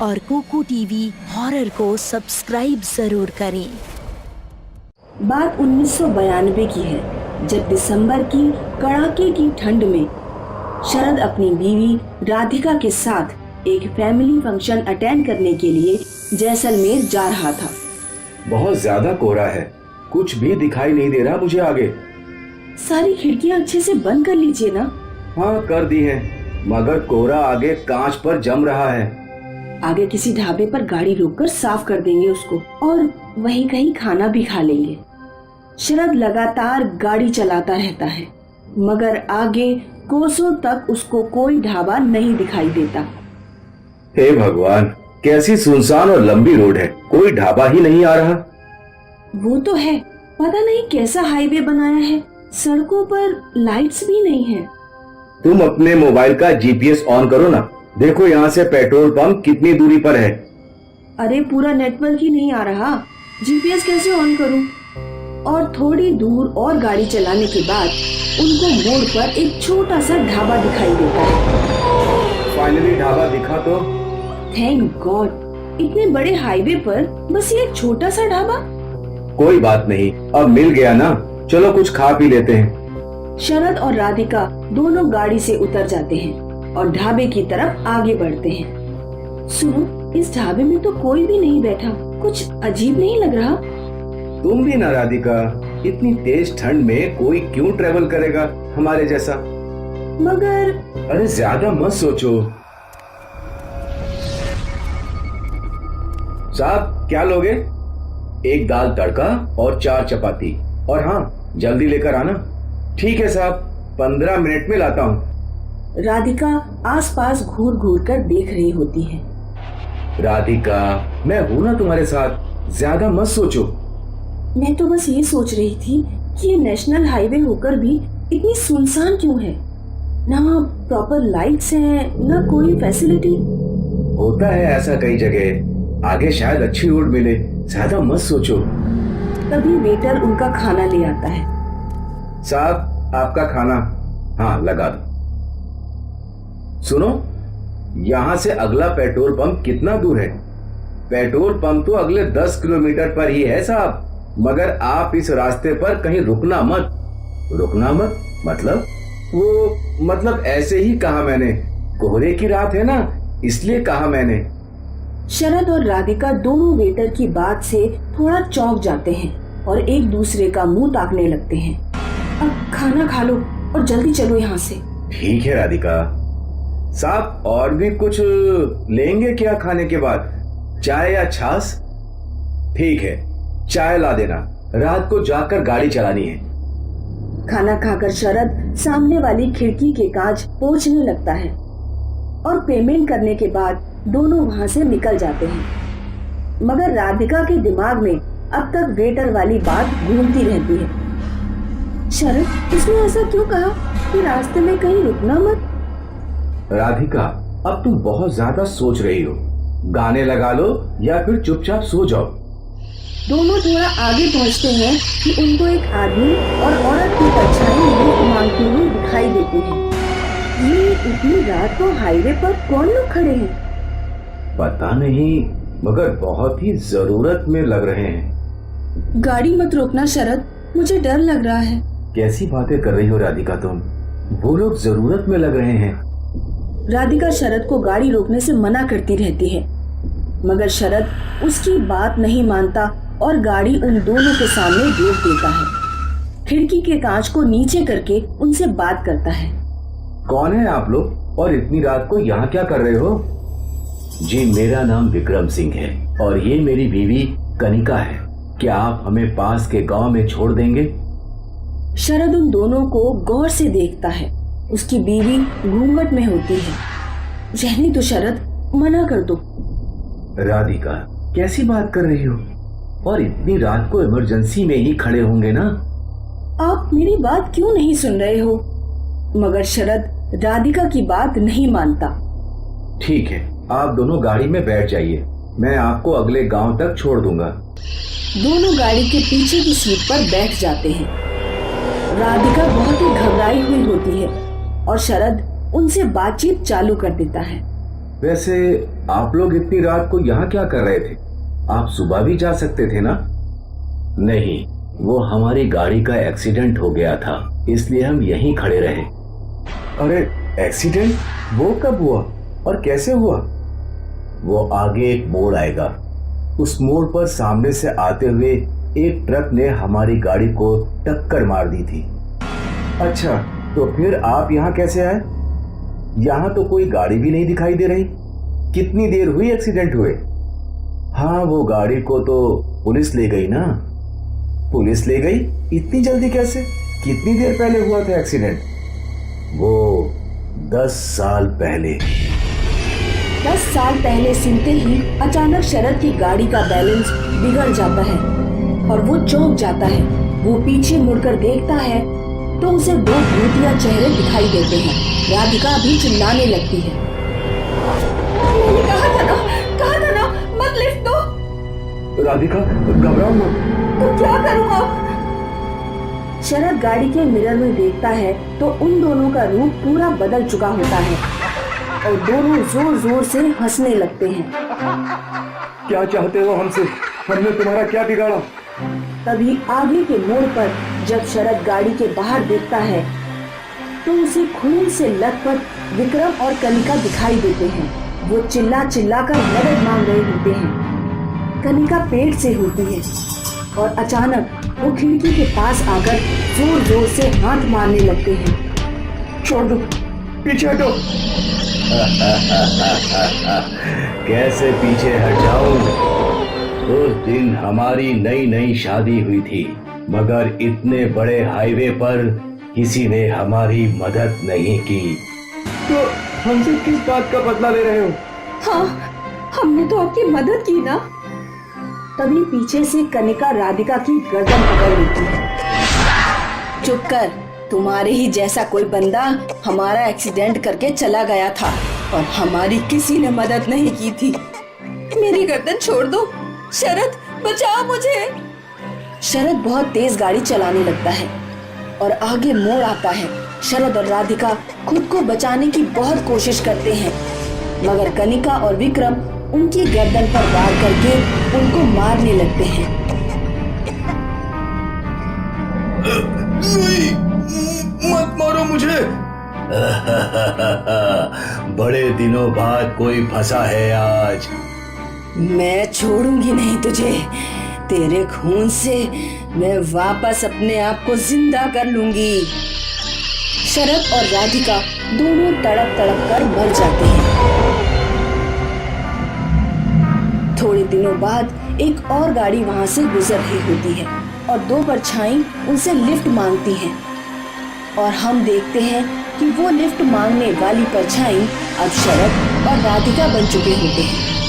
और Kuku TV horror को subscribe जरूर करें। बात 1992 की है, जब दिसंबर की कड़ाके की ठंड में शरद अपनी बीवी राधिका के साथ एक फैमिली फंक्शन अटेंड करने के लिए जैसलमेर जा रहा था। बहुत ज्यादा कोहरा है, कुछ भी दिखाई नहीं दे रहा मुझे आगे। सारी खिड़कियां अच्छे से बंद कर लीजिए ना। हाँ कर दी है, मगर कोहरा आगे कांच पर जम रहा है। आगे किसी ढाबे पर गाड़ी रोककर साफ कर देंगे उसको और वहीं कहीं खाना भी खा लेंगे। शरद लगातार गाड़ी चलाता रहता है, मगर आगे कोसों तक उसको कोई ढाबा नहीं दिखाई देता। हे भगवान, कैसी सुनसान और लंबी रोड है, कोई ढाबा ही नहीं आ रहा। वो तो है, पता नहीं कैसा हाईवे बनाया है, सड़कों पर लाइट्स भी नहीं है। तुम अपने मोबाइल का जीपीएस ऑन करो ना, देखो यहाँ से पेट्रोल पंप कितनी दूरी पर है। अरे पूरा नेटवर्क ही नहीं आ रहा, जीपीएस कैसे ऑन करूं? और थोड़ी दूर और गाड़ी चलाने के बाद उनको मोड़ पर एक छोटा सा ढाबा दिखाई देता है। फाइनली ढाबा दिखा तो। थैंक गॉड, इतने बड़े हाईवे पर बस ये एक छोटा सा ढाबा। कोई बात नहीं, अब मिल गया ना, चलो कुछ खा पी लेते हैं। शरद और राधिका दोनों गाड़ी से उतर जाते हैं और ढाबे की तरफ आगे बढ़ते हैं। सुनो, इस ढाबे में तो कोई भी नहीं बैठा, कुछ अजीब नहीं लग रहा? तुम भी ना राधिका, इतनी तेज ठंड में कोई क्यों ट्रेवल करेगा हमारे जैसा? मगर अरे ज्यादा मत सोचो। साहब क्या लोगे? एक दाल तड़का और 4 चपाती, और हाँ जल्दी लेकर आना। ठीक है साहब, 15 मिनट में लाता हूँ। राधिका आसपास घूर घूर कर देख रही होती है। राधिका, मैं हूँ ना तुम्हारे साथ, ज्यादा मत सोचो। मैं तो बस ये सोच रही थी कि ये नेशनल हाईवे होकर भी इतनी सुनसान क्यों है? ना प्रॉपर लाइट्स हैं, ना कोई फैसिलिटी। होता है ऐसा कई जगह, आगे शायद अच्छी रोड मिले, ज्यादा मत सोचो। तभी वेटर उनका खाना ले आता है। साहब आपका खाना। हाँ लगा दो। सुनो, यहाँ से अगला पेट्रोल पंप कितना दूर है? पेट्रोल पंप तो अगले 10 किलोमीटर पर ही है साहब, मगर आप इस रास्ते पर कहीं रुकना मत। रुकना मत मतलब? वो मतलब ऐसे ही कहा मैंने, कोहरे की रात है ना, इसलिए कहा मैंने। शरद और राधिका दोनों वेटर की बात से थोड़ा चौंक जाते हैं और एक दूसरे का मुंह ताकने लगते हैं। अब खाना खा लो और जल्दी चलो यहाँ से। ठीक है राधिका। साहब और भी कुछ लेंगे क्या खाने के बाद? चाय या छाछ? ठीक है, चाय ला देना, रात को जाकर गाड़ी चलानी है। खाना खाकर शरद सामने वाली खिड़की के कांच पोंछने लगता है और पेमेंट करने के बाद दोनों वहाँ से निकल जाते हैं। मगर राधिका के दिमाग में अब तक वेटर वाली बात घूमती रहती है। शरद, इसने ऐसा क्यों कहा कि रास्ते में कहीं रुकना मत? राधिका, अब तुम बहुत ज्यादा सोच रही हो, गाने लगा लो या फिर चुपचाप सो जाओ। दोनों थोड़ा आगे पहुँचते हैं कि उनको एक आदमी और औरत की परछाई भीख मांगती हुई दिखाई देती है। ये इतनी रात को हाईवे पर कौन लोग खड़े हैं? पता नहीं, मगर बहुत ही जरूरत में लग रहे हैं। गाड़ी मत रोकना शरद, मुझे डर लग रहा है। कैसी बातें कर रही हो राधिका तुम? वो लोग जरूरत में लग रहे हैं। राधिका शरद को गाड़ी रोकने से मना करती रहती है, मगर शरद उसकी बात नहीं मानता और गाड़ी उन दोनों के सामने रोक देता है। खिड़की के कांच को नीचे करके उनसे बात करता है। कौन है आप लोग और इतनी रात को यहाँ क्या कर रहे हो? जी मेरा नाम विक्रम सिंह है और ये मेरी बीवी कनिका है। क्या आप हमें पास के गांव में छोड़ देंगे? शरद उन दोनों को गौर से देखता है। उसकी बीवी घूंघट में होती है। रहने दो शरद, मना कर दो। राधिका, कैसी बात कर रही हो? और इतनी रात को इमरजेंसी में ही खड़े होंगे ना? आप मेरी बात क्यों नहीं सुन रहे हो? मगर शरद राधिका की बात नहीं मानता। ठीक है, आप दोनों गाड़ी में बैठ जाइए, मैं आपको अगले गांव तक छोड़ दूंगा। दोनों गाड़ी के पीछे की सीट पर बैठ जाते हैं। राधिका बहुत ही घबराई हुई होती है और शरद उनसे बातचीत चालू कर देता है। वैसे आप लोग इतनी रात को यहाँ क्या कर रहे थे? आप सुबह भी जा सकते थे ना? नहीं, वो हमारी गाड़ी का एक्सीडेंट हो गया था, इसलिए हम यहीं खड़े रहे। अरे एक्सीडेंट? वो कब हुआ और कैसे हुआ? वो आगे एक मोड़ आएगा, उस मोड़ पर सामने से आते हुए एक ट्रक ने हमारी गाड़ी को टक्कर मार दी थी। अच्छा, तो फिर आप यहाँ कैसे आए? यहाँ तो कोई गाड़ी भी नहीं दिखाई दे रही। कितनी देर हुई एक्सीडेंट हुए? हाँ, वो गाड़ी को तो पुलिस ले गई ना। पुलिस ले गई? इतनी जल्दी कैसे? कितनी देर पहले हुआ था एक्सीडेंट? वो 10 साल पहले। 10 साल पहले सुनते ही अचानक शरद की गाड़ी का बैलेंस बिगड़ जाता है और वो चौंक जाता है। वो पीछे मुड़कर देखता है तो उसे 2 भूतिया चेहरे दिखाई देते हैं। राधिका भी चिल्लाने लगती है, मैंने कहा था ना, मत लिफ्ट दो। राधिका, घबराओ मत। तो क्या करूं अब? शरद गाड़ी के मिरर में देखता है तो उन दोनों का रूप पूरा बदल चुका होता है और दोनों जोर जोर से हंसने लगते हैं। क्या चाहते हो हमसे? हमने तुम्हारा क्या बिगाड़ा? तभी आगे के मोड़ पर जब शरद गाड़ी के बाहर देखता है तो उसे खून से लथपथ विक्रम और कनिका दिखाई देते हैं। वो चिल्ला चिल्ला कर मदद मांग रहे होते हैं। कनिका पेट से होती है और अचानक वो खिड़की के पास आकर जोर जोर से हाथ मारने लगते हैं। छोड़ दो, पीछे हटो। कैसे पीछे हट जाऊं? उस दिन हमारी नई नई शादी हुई थी, मगर इतने बड़े हाईवे पर किसी ने हमारी मदद नहीं की। तो हमसे किस बात का बदला ले रहे हो? हाँ, हमने तो आपकी मदद की ना। तभी पीछे से कनिका राधिका की गर्दन पकड़ लेती है। चुप कर, तुम्हारे ही जैसा कोई बंदा हमारा एक्सीडेंट करके चला गया था और हमारी किसी ने मदद नहीं की थी। मेरी गर्दन छोड़ दो, शरद बचाओ मुझे। शरद बहुत तेज गाड़ी चलाने लगता है और आगे मोड़ आता है। शरद और राधिका खुद को बचाने की बहुत कोशिश करते हैं, मगर कनिका और विक्रम उनकी गर्दन पर वार करके उनको मारने लगते हैं। नहीं, मत मारो मुझे। बड़े दिनों बाद कोई फंसा है आज। मैं छोड़ूंगी नहीं तुझे। तेरे खून से मैं वापस अपने आप को जिंदा कर लूंगी। शरद और राधिका दोनों तड़प तड़प कर मर जाते हैं। थोड़े दिनों बाद एक और गाड़ी वहां से गुजर रही होती है और 2 परछाई उनसे लिफ्ट मांगती हैं और हम देखते हैं कि वो लिफ्ट मांगने वाली परछाई अब शरद और राधिका बन चुके होते हैं।